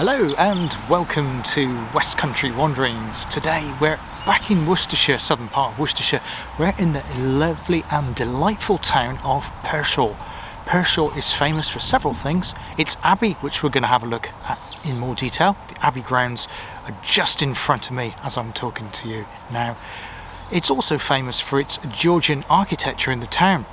Hello and welcome to West Country Wanderings. Today we're back in Worcestershire, southern part of Worcestershire. We're in the lovely and delightful town of Pershore. Pershore is famous for several things. Its Abbey, which we're going to have a look at in more detail. The Abbey grounds are just in front of me as I'm talking to you now. It's also famous for its Georgian architecture in the town,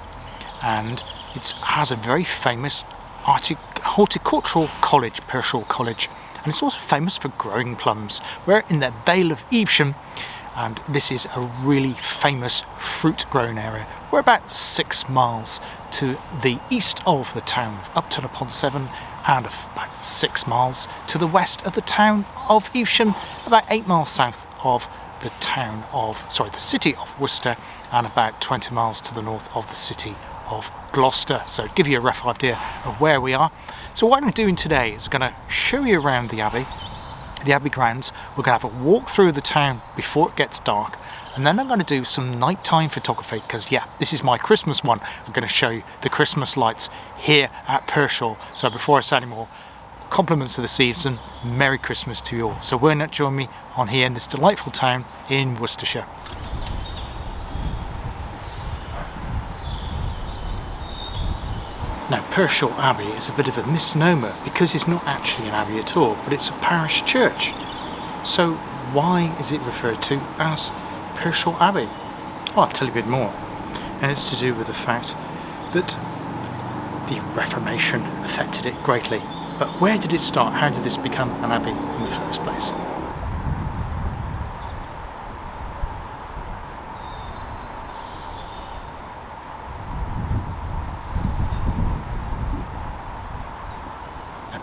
and it has a very famous horticultural college, Pershore College, and it's also famous for growing plums. We're in the Vale of Evesham, and this is a really famous fruit growing area. We're about 6 miles to the east of the town of Upton-upon-Severn and about 6 miles to the west of the town of Evesham, about 8 miles south of the city of Worcester, and about 20 miles to the north of the city of Gloucester. So to give you a rough idea of where we are. So what I'm doing today is going to show you around the Abbey grounds. We're going to have a walk through the town before it gets dark, and then I'm going to do some nighttime photography because this is my Christmas one. I'm going to show you the Christmas lights here at Pershore. So before I say any more, compliments of the season, Merry Christmas to you all. So why not join me on here in this delightful town in Worcestershire. Now, Pershore Abbey is a bit of a misnomer because it's not actually an abbey at all, but it's a parish church. So why is it referred to as Pershore Abbey? Well, I'll tell you a bit more. And it's to do with the fact that the Reformation affected it greatly. But where did it start? How did this become an abbey in the first place?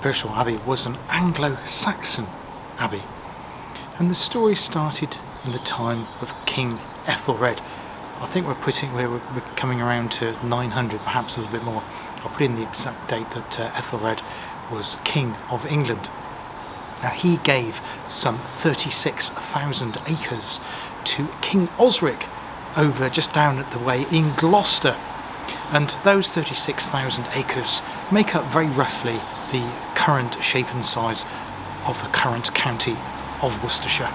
Pershore Abbey was an Anglo-Saxon abbey, and the story started in the time of King Ethelred. I think we're coming around to 900, perhaps a little bit more. I'll put in the exact date that Ethelred was King of England. Now, he gave some 36,000 acres to King Osric over just down at the way in Gloucester, and those 36,000 acres make up very roughly the current shape and size of the current county of Worcestershire.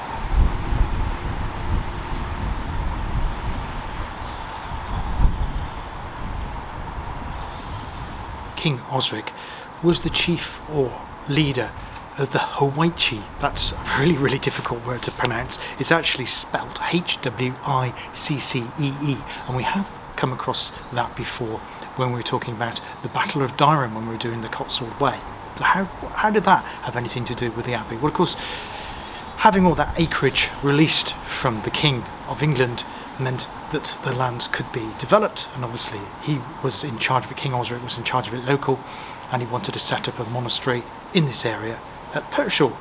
King Osric was the chief or leader of the Hwici. That's a really difficult word to pronounce. It's actually spelt Hwiccee, and we have come across that before when we were talking about the Battle of Durham when we were doing the Cotswold Way. So how did that have anything to do with the Abbey? Well, of course, having all that acreage released from the King of England meant that the land could be developed, and obviously he was in charge of it. King Osric was in charge of it local, and he wanted to set up a monastery in this area at Pershore.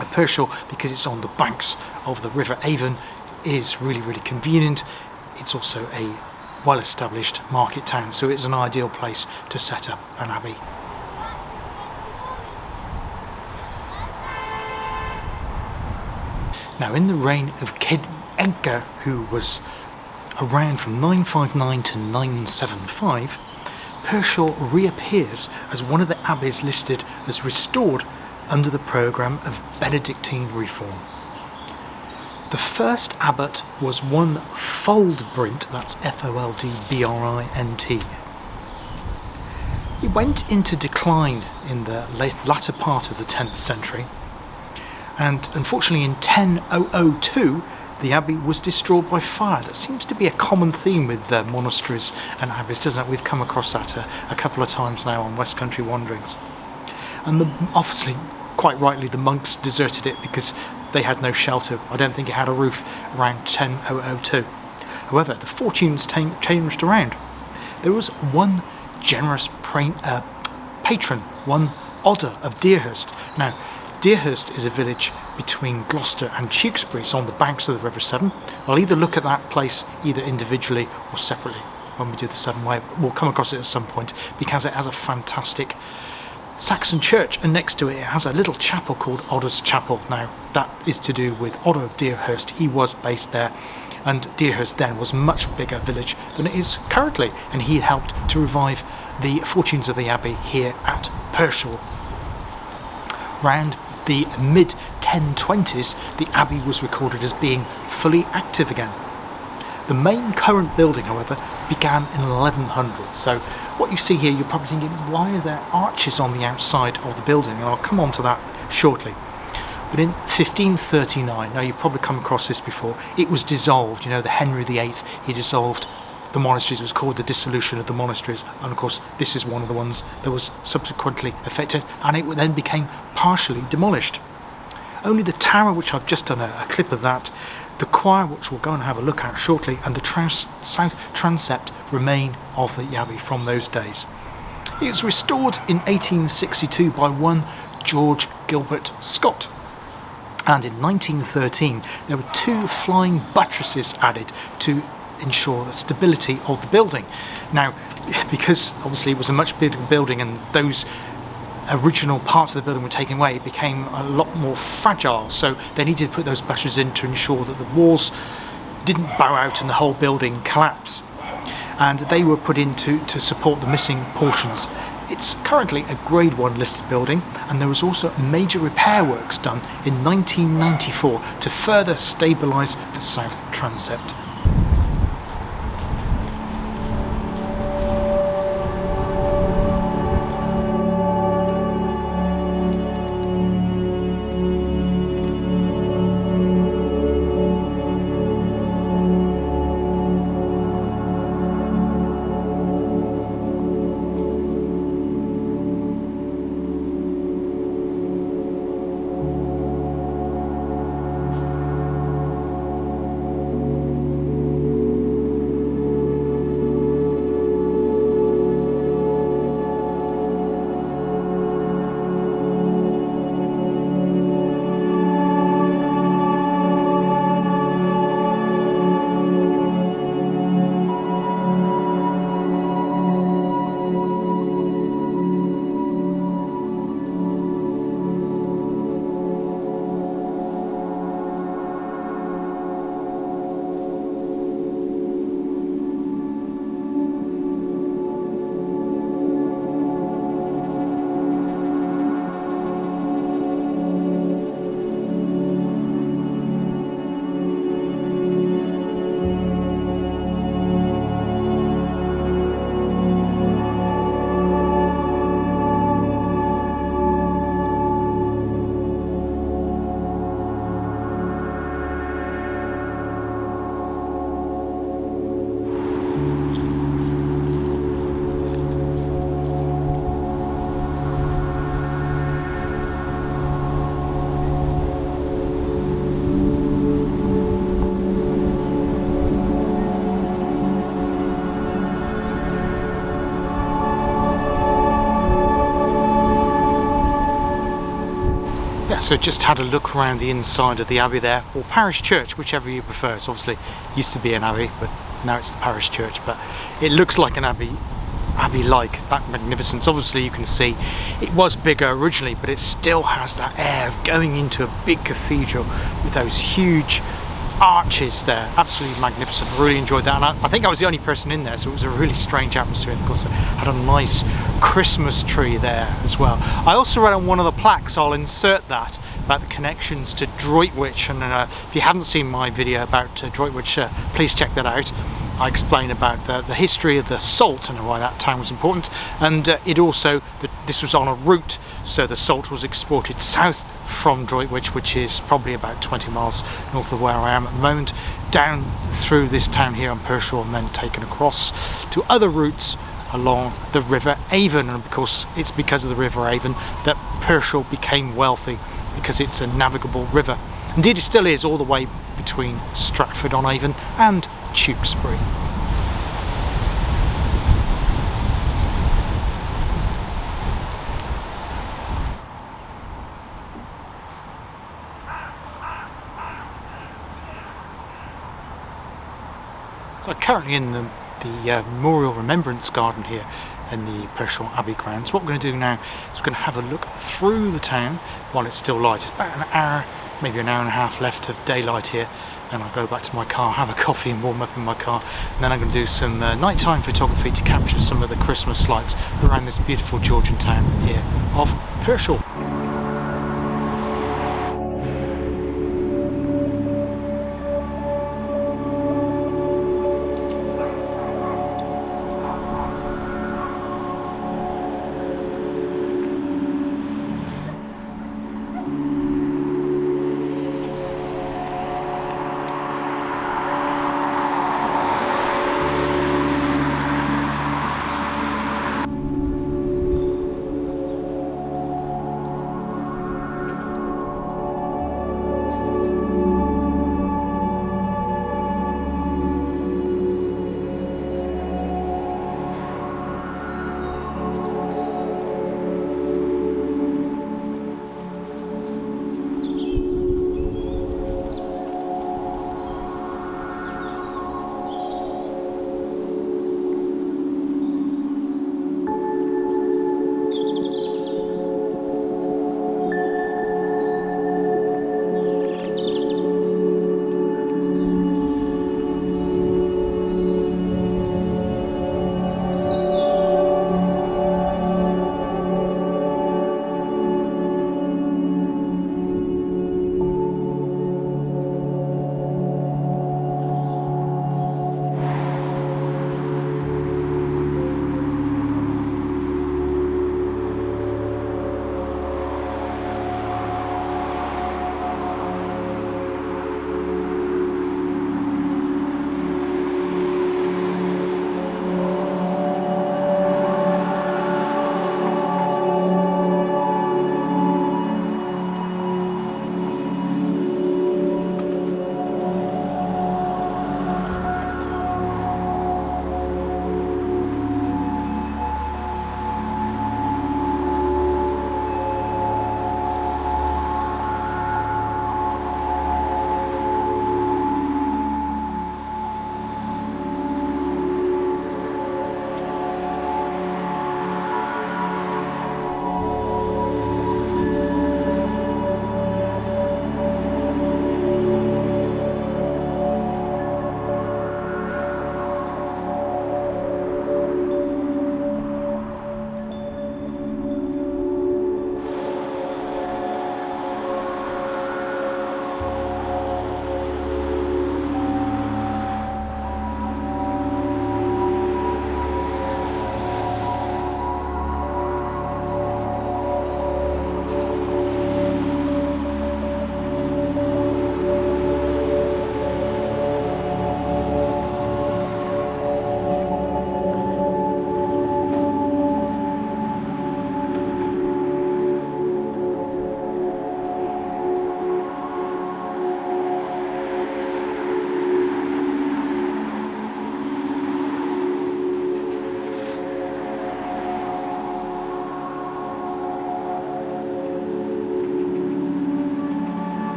At Pershore, because it's on the banks of the River Avon, is really convenient. It's also a well-established market town, so it's an ideal place to set up an abbey. Now, in the reign of King Edgar, who was around from 959 to 975, Pershore reappears as one of the abbeys listed as restored under the programme of Benedictine reform. The first abbot was one Foldbrint, that's Foldbrint. He went into decline in the latter part of the 10th century, and unfortunately in 1002 the abbey was destroyed by fire. That seems to be a common theme with monasteries and abbeys, doesn't it? We've come across that a couple of times now on West Country Wanderings. And obviously, quite rightly, the monks deserted it because they had no shelter. I don't think it had a roof around 1002. However, the fortunes changed around. There was one generous patron, one Odder of Deerhurst. Now, Deerhurst is a village between Gloucester and Tewkesbury, so on the banks of the River Severn. I'll either look at that place either individually or separately when we do the Severn Way. We'll come across it at some point because it has a fantastic Saxon church, and next to it has a little chapel called Odder's Chapel. Now, that is to do with Odder of Deerhurst. He was based there, and Deerhurst then was a much bigger village than it is currently, and he helped to revive the fortunes of the abbey here at Pershore. around the mid-1020s, the Abbey was recorded as being fully active again. The main current building, however, began in 1100. So what you see here, you're probably thinking, why are there arches on the outside of the building? And I'll come on to that shortly. But in 1539, now you've probably come across this before, it was dissolved. You know, the Henry VIII, he dissolved the monasteries. It was called the dissolution of the monasteries, and of course this is one of the ones that was subsequently affected, and it then became partially demolished. Only the tower, which I've just done a clip of that, the choir, which we'll go and have a look at shortly, and the south transept remain of the Abbey from those days. It was restored in 1862 by one George Gilbert Scott, and in 1913 there were 2 flying buttresses added to ensure the stability of the building. Now, because obviously it was a much bigger building and those original parts of the building were taken away, it became a lot more fragile, so they needed to put those buttresses in to ensure that the walls didn't bow out and the whole building collapse, and they were put in to support the missing portions. It's currently a Grade 1 listed building, and there was also major repair works done in 1994 to further stabilise the south transept. So just had a look around the inside of the Abbey there, or parish church, whichever you prefer. It's obviously used to be an Abbey, but now it's the parish church, but it looks like an Abbey-like, that magnificence. Obviously you can see it was bigger originally, but it still has that air of going into a big cathedral with those huge arches there. Absolutely magnificent. Really enjoyed that, and I think I was the only person in there, so it was a really strange atmosphere. Of course, it had a nice Christmas tree there as well. I also read on one of the plaques, I'll insert that, about the connections to Droitwich, and if you haven't seen my video about Droitwich, please check that out. I explain about the history of the salt and why that town was important, and it also, this was on a route, so the salt was exported south from Droitwich, which is probably about 20 miles north of where I am at the moment, down through this town here on Pershore, and then taken across to other routes along the River Avon. And of course it's because of the River Avon that Pershore became wealthy, because it's a navigable river. Indeed it still is, all the way between Stratford-on-Avon and Tewkesbury. So I'm currently in the Memorial Remembrance Garden here in the Pershore Abbey grounds. What we're going to do now is we're going to have a look through the town while it's still light. It's about an hour, maybe an hour and a half left of daylight here. Then I'll go back to my car, have a coffee and warm up in my car, and then I'm going to do some nighttime photography to capture some of the Christmas lights around this beautiful Georgian town here of Pershore.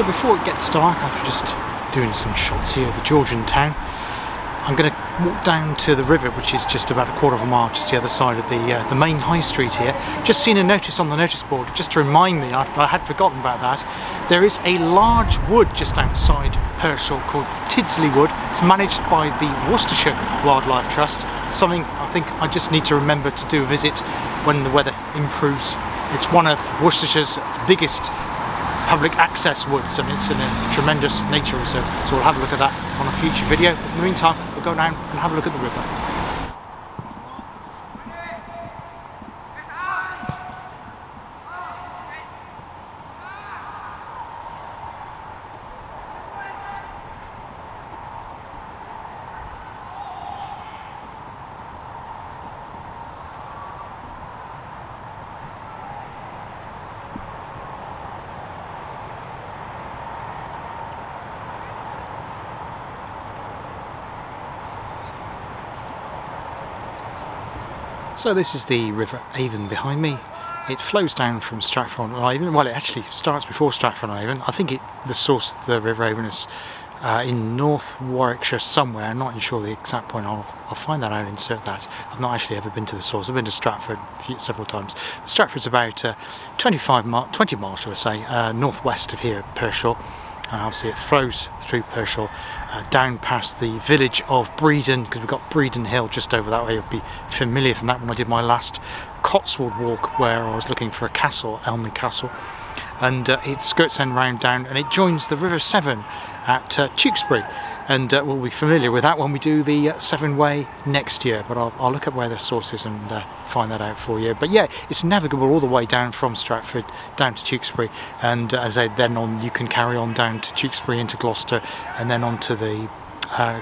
So before it gets dark, after just doing some shots here of the Georgian town, I'm going to walk down to the river, which is just about a quarter of a mile, just the other side of the main high street here. Just seen a notice on the notice board, just to remind me, I had forgotten about that. There is a large wood just outside Pershore called Tidsley Wood. It's managed by the Worcestershire Wildlife Trust. Something I think I just need to remember to do a visit when the weather improves. It's one of Worcestershire's biggest public access woods, and it's in a tremendous nature reserve, so we'll have a look at that on a future video. In the meantime, we'll go down and have a look at the river. So this is the River Avon behind me. It flows down from Stratford-on-Avon. Well, it actually starts before Stratford-on-Avon. I think the source of the River Avon is in North Warwickshire somewhere. I'm not sure the exact point. I'll find that out and insert that. I've not actually ever been to the source. I've been to Stratford several times. Stratford's about 20 miles, shall I say, northwest of here, Pershore. And obviously it flows through Pershore down past the village of Breedon, because we've got Breedon Hill just over that way. You'll be familiar from that when I did my last Cotswold walk, where I was looking for a castle, Elmley Castle. And it skirts then round down and it joins the River Severn at Tewkesbury. And we'll be familiar with that when we do the Severn Way next year, but I'll look at where the source is and find that out for you. But yeah, it's navigable all the way down from Stratford down to Tewkesbury, and as I then on, you can carry on down to Tewkesbury into Gloucester, and then on to the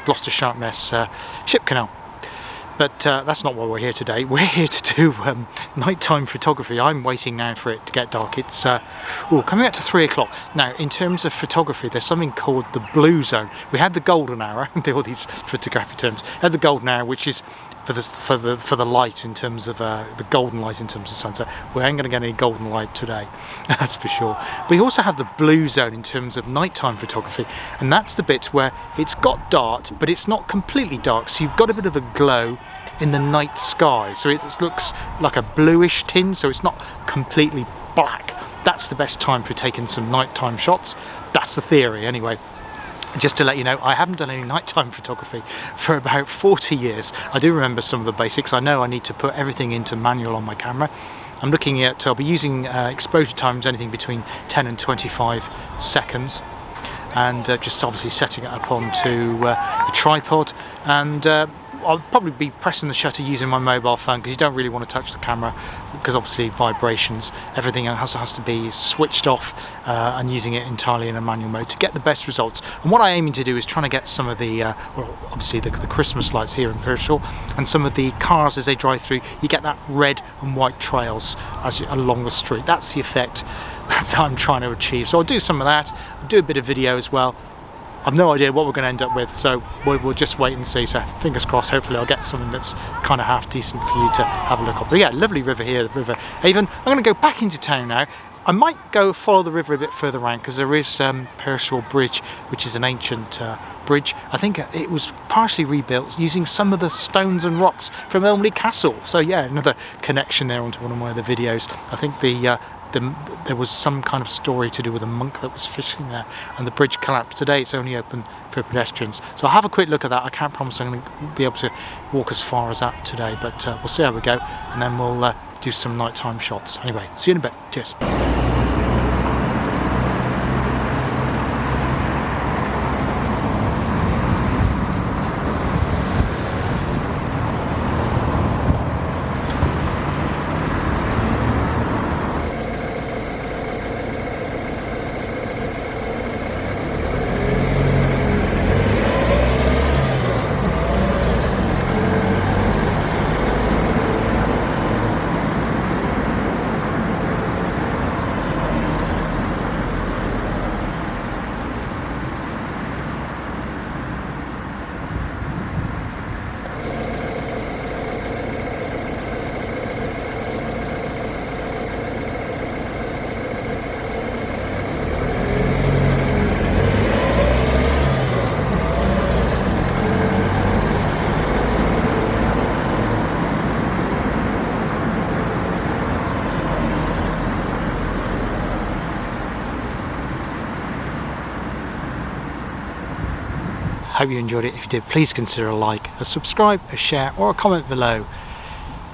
Gloucester Sharpness ship canal. But that's not why we're here today. We're here to do nighttime photography. I'm waiting now for it to get dark. It's coming up to 3 o'clock. Now, in terms of photography, there's something called the blue zone. We had the golden hour, all these photography terms. We had the golden hour, which is for the light in terms of the golden light in terms of sunset. We ain't going to get any golden light today, that's for sure. But we also have the blue zone in terms of nighttime photography, and that's the bit where it's got dark, but it's not completely dark. So you've got a bit of a glow in the night sky, so it looks like a bluish tinge, so it's not completely black. That's the best time for taking some nighttime shots. That's the theory anyway. Just to let you know, I haven't done any nighttime photography for about 40 years. I do remember some of the basics. I know I need to put everything into manual on my camera. I'm looking at, I'll be using exposure times anything between 10 and 25 seconds. And just obviously setting it up onto the tripod, and I'll probably be pressing the shutter using my mobile phone, because you don't really want to touch the camera, because obviously vibrations, everything has to be switched off, and using it entirely in a manual mode to get the best results. And what I'm aiming to do is trying to get some of the, obviously the Christmas lights here in Pershore, and some of the cars as they drive through, you get that red and white trails along the street. That's the effect that I'm trying to achieve. So I'll do some of that, I'll do a bit of video as well. I've no idea what we're going to end up with, so we'll just wait and see. So fingers crossed, hopefully I'll get something that's kind of half decent for you to have a look at. But yeah, lovely river here, the River Avon. I'm going to go back into town now. I might go follow the river a bit further around, because there is Pershore Bridge, which is an ancient bridge. I think it was partially rebuilt using some of the stones and rocks from Elmley Castle. So yeah, another connection there onto one of my other videos. I think there was some kind of story to do with a monk that was fishing there, and the bridge collapsed. Today it's only open for pedestrians, so I'll have a quick look at that. I can't promise I'm going to be able to walk as far as that today, but we'll see how we go, and then we'll do some nighttime shots. Anyway, see you in a bit. Cheers. Hope you enjoyed it. If you did, please consider a like, a subscribe, a share, or a comment below.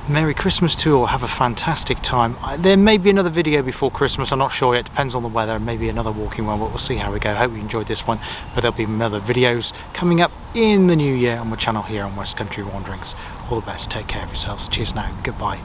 Merry Christmas to you all. Have a fantastic time. There may be another video before Christmas, I'm not sure yet, depends on the weather, maybe another walking one, but we'll see how we go. Hope you enjoyed this one, but there'll be other videos coming up in the new year on my channel here on West Country Wanderings. All the best, take care of yourselves. Cheers now, goodbye.